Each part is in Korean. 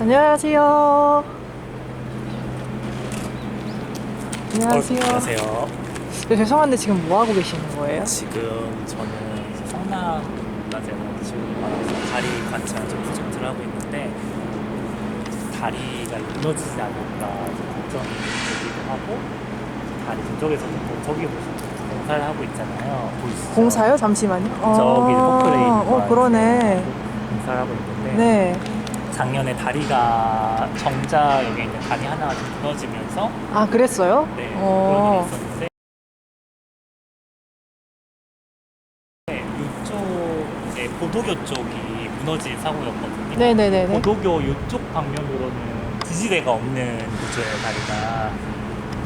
안녕하세요. 안녕하세요. 안녕하세요. 네, 죄송한데 지금 뭐 하고 계시는 거예요? 지금 저는 이제 성남나제로 지금 와서 다리 관찰 좀 프로젝트를 하고 있는데 다리가 무너지지 않을까 걱정이 되기도 하고 다리 저쪽에서도 저기 보시면 공사를 하고 있잖아요. 보이시죠? 공사요? 잠시만요. 저기 포크레인 그러네. 공사를 하고 있는데 네. 작년에 다리가 정자역에 있는 다리 하나가 좀 무너지면서 아, 그랬어요? 네, 그런 일이 있었는데 이쪽 이제 보도교 쪽이 무너진 사고였거든요. 네네네네. 보도교 이쪽 방면으로는 지지대가 없는 구조예요, 다리가.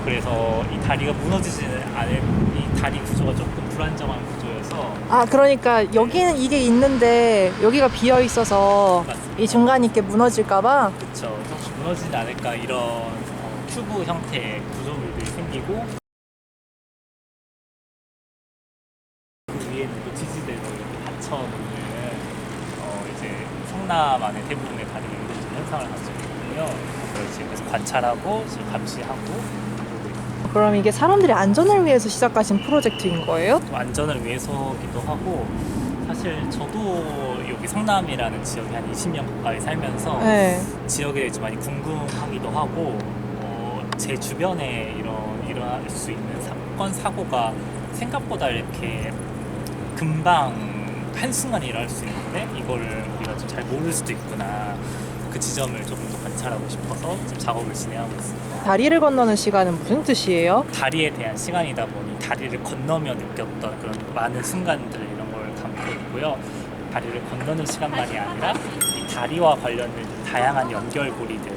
그래서 이 다리가 무너지지는 않을 이 다리 구조가 조금 불안정한 구조여서 아, 그러니까 여기는 이게 있는데 여기가 비어 있어서 맞습니다. 이 중간 있게 무너질까봐. 그쵸. 혹시 무너지지 않을까 이런 큐브 형태의 구조물들이 생기고 그 위에는 또 지지대로 이렇게 받쳐놓는 이제 성남 안에 대부분의 다리가 이런 좀 현상을 가지고 있거든요. 그걸 지금 계속 관찰하고 지금 감시하고 그러고 있습니다. 그럼 이게 사람들의 안전을 위해서 시작하신 프로젝트인 거예요? 좀 안전을 위해서기도 하고 사실 저도 여기 성남이라는 지역에 한 20년 가까이 살면서 네. 지역에 대해 좀 많이 궁금하기도 하고 제 주변에 일어날 수 있는 사건 사고가 생각보다 이렇게 금방 한순간에 일어날 수 있는데 이걸 우리가 좀 잘 모를 수도 있구나, 그 지점을 조금 더 관찰하고 싶어서 지금 작업을 진행하고 있습니다. 다리를 건너는 시간은 무슨 뜻이에요? 다리에 대한 시간이다 보니 다리를 건너며 느꼈던 그런 많은 순간들 이런 걸 담고 있고요. 다리를 건너는 시간만이 아니라 이 다리와 관련된 다양한 연결고리들,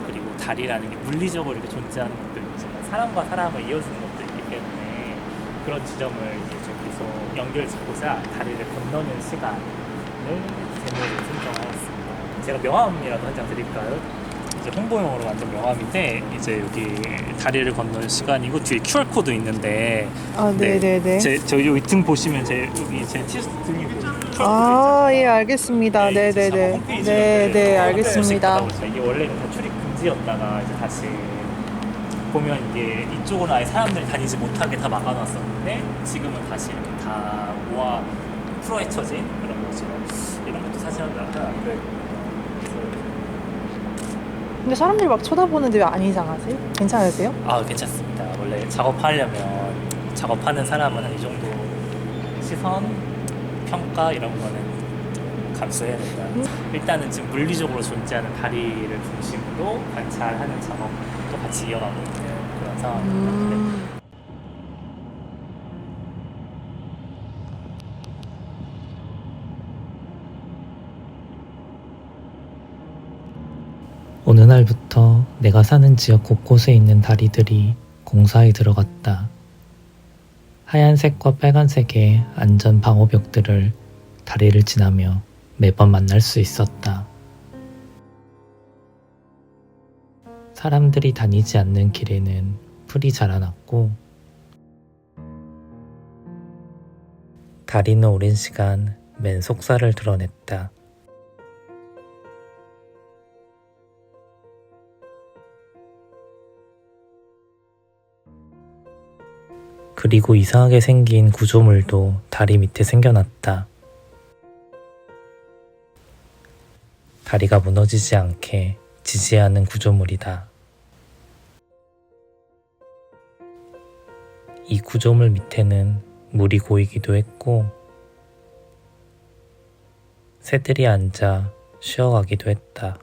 그리고 다리라는 게 물리적으로 이렇게 존재하는 것도 있지만 사람과 사람을 이어주는 것도 있기 때문에 그런 지점을 이제 좀 계속 연결짓고자 다리를 건너는 시간을 제목으로 선정하였습니다. 제가 명함이라도 한 장 드릴까요? 이제 홍보용으로 만든 명함인데 이제 여기 다리를 건너는 시간이고 뒤에 QR코드 있는데 아, 네네네. 저 여기 등 보시면 여기 제 티셔츠 등이 보시면 QR코드 아, 있잖아요. 예, 알겠습니다. 네, 네네네. 홈페이지 네, 알겠습니다. 이게 원래는 다 출입 금지였다가 이제 다시 보면 이게 이쪽은 아예 사람들이 다니지 못하게 다 막아놨었는데 지금은 다시 이렇게 다 모아 풀어헤쳐진 그런 거죠. 이런 것도 사실은 나타났고요. 근데 사람들이 막 쳐다보는데 왜 안 이상하세요? 괜찮으세요? 아, 괜찮습니다. 원래 작업하려면 작업하는 사람은 이 정도 시선, 평가 이런 거는 감수해야 된다. 일단은 지금 물리적으로 존재하는 다리를 중심으로 관찰하는 작업도 같이 이어가고 있는 그런 상황입니다. 네. 어느 날부터 내가 사는 지역 곳곳에 있는 다리들이 공사에 들어갔다. 하얀색과 빨간색의 안전 방호벽들을 다리를 지나며 매번 만날 수 있었다. 사람들이 다니지 않는 길에는 풀이 자라났고 다리는 오랜 시간 맨 속살을 드러냈다. 그리고 이상하게 생긴 구조물도 다리 밑에 생겨났다. 다리가 무너지지 않게 지지하는 구조물이다. 이 구조물 밑에는 물이 고이기도 했고 새들이 앉아 쉬어가기도 했다.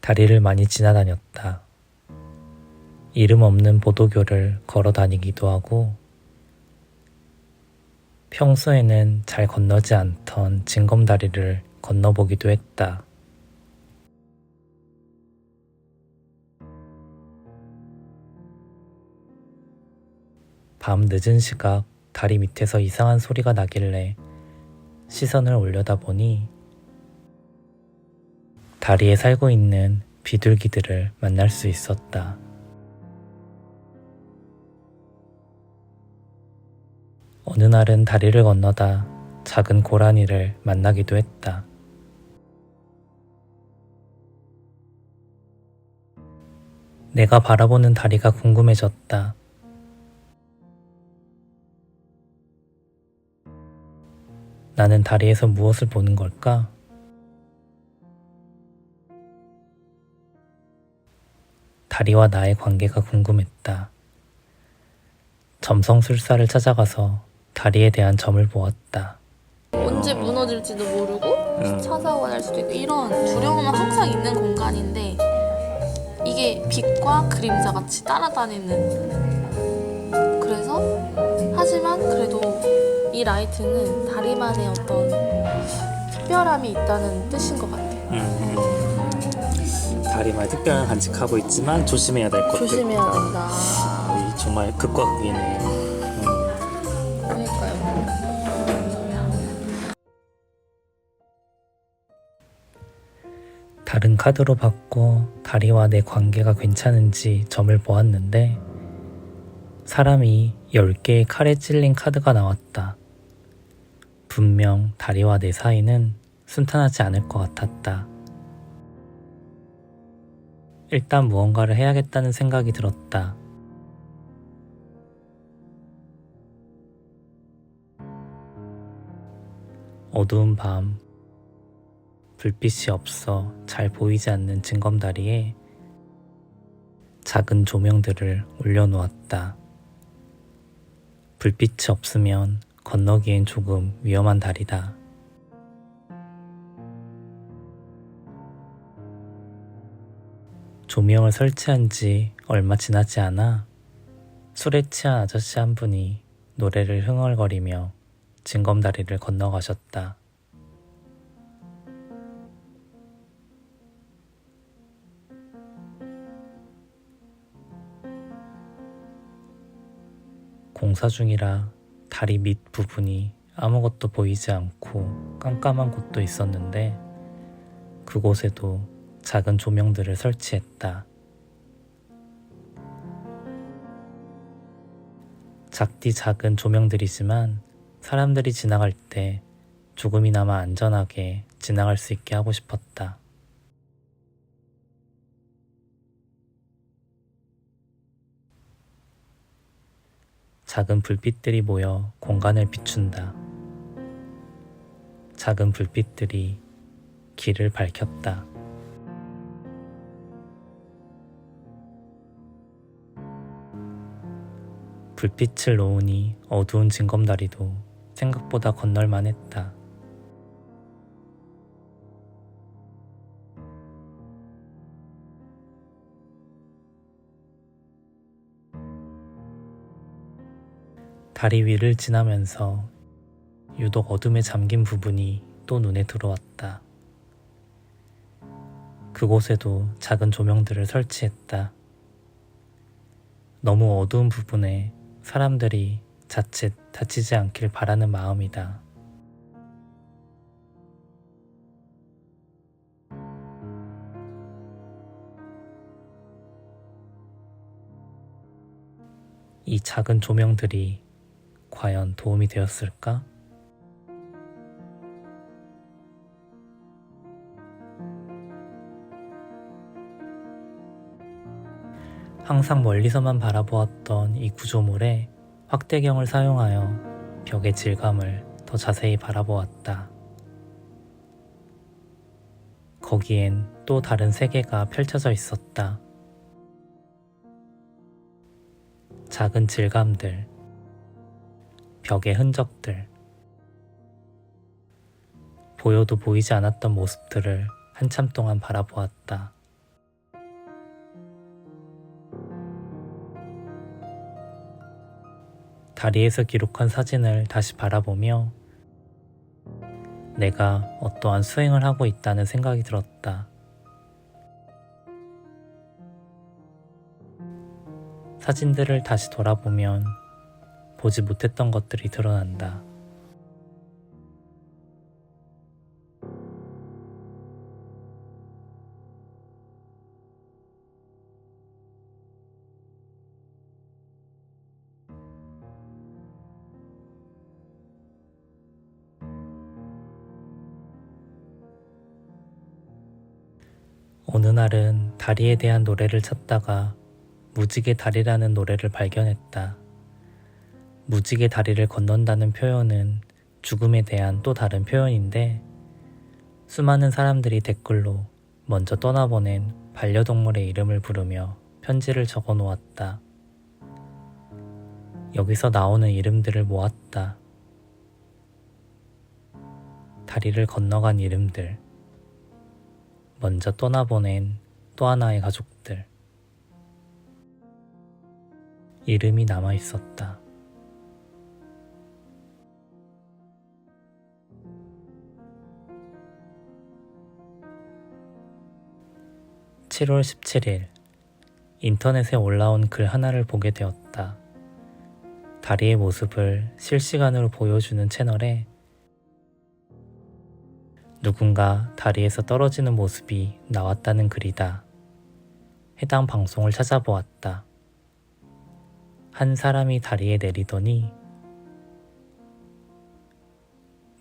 다리를 많이 지나다녔다. 이름 없는 보도교를 걸어 다니기도 하고 평소에는 잘 건너지 않던 징검다리를 건너보기도 했다. 밤 늦은 시각 다리 밑에서 이상한 소리가 나길래 시선을 올려다보니 다리에 살고 있는 비둘기들을 만날 수 있었다. 어느 날은 다리를 건너다 작은 고라니를 만나기도 했다. 내가 바라보는 다리가 궁금해졌다. 나는 다리에서 무엇을 보는 걸까? 다리와 나의 관계가 궁금했다. 점성술사를 찾아가서 다리에 대한 점을 보았다. 언제 무너질지도 모르고 찾아와 날 수도 있고 이런 두려움은 항상 있는 공간인데 이게 빛과 그림자 같이 따라다니는 그래서 하지만 그래도 이 라이트는 다리만의 어떤 특별함이 있다는 뜻인 것 같아요. 다리만 특별한 간직하고 있지만 조심해야 될 것도 조심해야 있다. 된다. 이 정말 극과 극이네. 그러니까요. 다른 카드로 받고 다리와 내 관계가 괜찮은지 점을 보았는데 사람이 10개의 칼에 찔린 카드가 나왔다. 분명 다리와 내 사이는 순탄하지 않을 것 같았다. 일단 무언가를 해야겠다는 생각이 들었다. 어두운 밤, 불빛이 없어 잘 보이지 않는 징검다리에 작은 조명들을 올려놓았다. 불빛이 없으면 건너기엔 조금 위험한 다리다. 조명을 설치한 지 얼마 지나지 않아 술에 취한 아저씨 한 분이 노래를 흥얼거리며 징검다리를 건너가셨다. 공사 중이라 다리 밑 부분이 아무것도 보이지 않고 깜깜한 곳도 있었는데 그곳에도 작은 조명들을 설치했다. 작디 작은 조명들이지만 사람들이 지나갈 때 조금이나마 안전하게 지나갈 수 있게 하고 싶었다. 작은 불빛들이 모여 공간을 비춘다. 작은 불빛들이 길을 밝혔다. 불빛을 놓으니 어두운 징검다리도 생각보다 건널만 했다. 다리 위를 지나면서 유독 어둠에 잠긴 부분이 또 눈에 들어왔다. 그곳에도 작은 조명들을 설치했다. 너무 어두운 부분에 사람들이 자칫 다치지 않길 바라는 마음이다. 이 작은 조명들이 과연 도움이 되었을까? 항상 멀리서만 바라보았던 이 구조물에 확대경을 사용하여 벽의 질감을 더 자세히 바라보았다. 거기엔 또 다른 세계가 펼쳐져 있었다. 작은 질감들, 벽의 흔적들, 보여도 보이지 않았던 모습들을 한참 동안 바라보았다. 다리에서 기록한 사진을 다시 바라보며 내가 어떠한 수행을 하고 있다는 생각이 들었다. 사진들을 다시 돌아보면 보지 못했던 것들이 드러난다. 어느 날은 다리에 대한 노래를 찾다가 무지개 다리라는 노래를 발견했다. 무지개 다리를 건넌다는 표현은 죽음에 대한 또 다른 표현인데 수많은 사람들이 댓글로 먼저 떠나보낸 반려동물의 이름을 부르며 편지를 적어 놓았다. 여기서 나오는 이름들을 모았다. 다리를 건너간 이름들, 먼저 떠나보낸 또 하나의 가족들. 이름이 남아 있었다. (7월 17일) 인터넷에 올라온 글 하나를 보게 되었다. 다리의 모습을 실시간으로 보여주는 채널에 누군가 다리에서 떨어지는 모습이 나왔다는 글이다. 해당 방송을 찾아보았다. 한 사람이 다리에 내리더니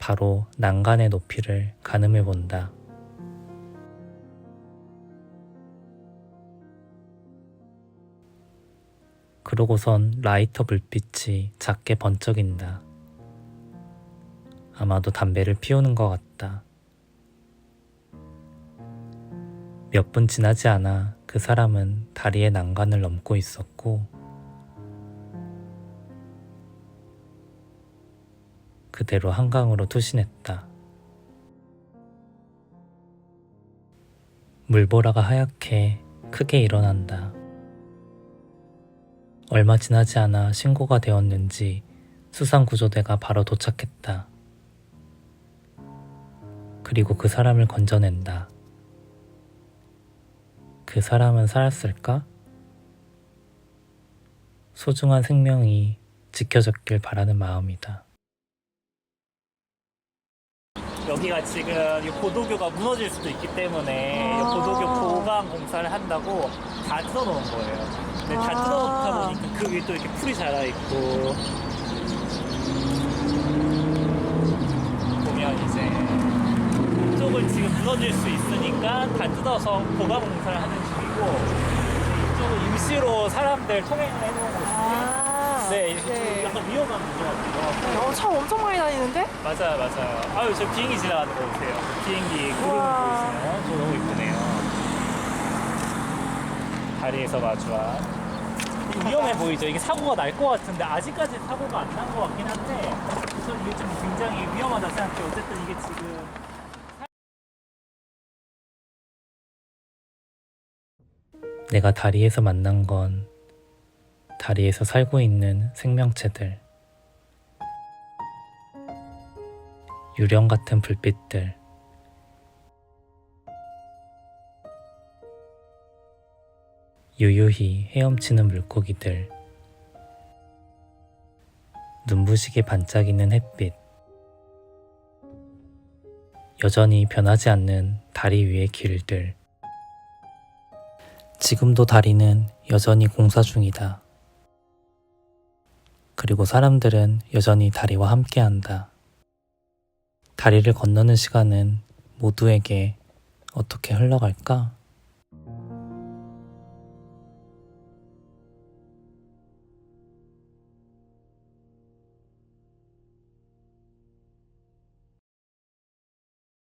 바로 난간의 높이를 가늠해 본다. 그러고선 라이터 불빛이 작게 번쩍인다. 아마도 담배를 피우는 것 같다. 몇 분 지나지 않아 그 사람은 다리의 난간을 넘고 있었고 그대로 한강으로 투신했다. 물보라가 하얗게 크게 일어난다. 얼마 지나지 않아 신고가 되었는지 수상구조대가 바로 도착했다. 그리고 그 사람을 건져낸다. 그 사람은 살았을까? 소중한 생명이 지켜졌길 바라는 마음이다. 여기가 지금 이 보도교가 무너질 수도 있기 때문에 이 보도교 보강 공사를 한다고 다 뜯어놓은 거예요. 근데 다 뜯어놓다 보니까 그 위에 또 이렇게 풀이 자라있고 보면 이제 이쪽은 지금 무너질 수 있으니까 다 뜯어서 보강 공사를 하는 중이고 이쪽은 임시로 사람들 통행을 해놓은 곳인데 네, 네. 약간 위험한 구조가 차 엄청 많이 다니는데? 맞아요. 아유, 저 비행기 지나가는 거 보세요. 비행기 구름 우와. 보이시나요? 저 너무 이쁘네요. 다리에서 마주한. 위험해 보이죠? 이게 사고가 날 것 같은데 아직까지 사고가 안 난 것 같긴 한데 저는 이게 좀 굉장히 위험하다 생각해요. 어쨌든 이게 지금 내가 다리에서 만난 건 다리에서 살고 있는 생명체들, 유령 같은 불빛들, 유유히 헤엄치는 물고기들, 눈부시게 반짝이는 햇빛, 여전히 변하지 않는 다리 위의 길들. 지금도 다리는 여전히 공사 중이다. 그리고 사람들은 여전히 다리와 함께한다. 다리를 건너는 시간은 모두에게 어떻게 흘러갈까?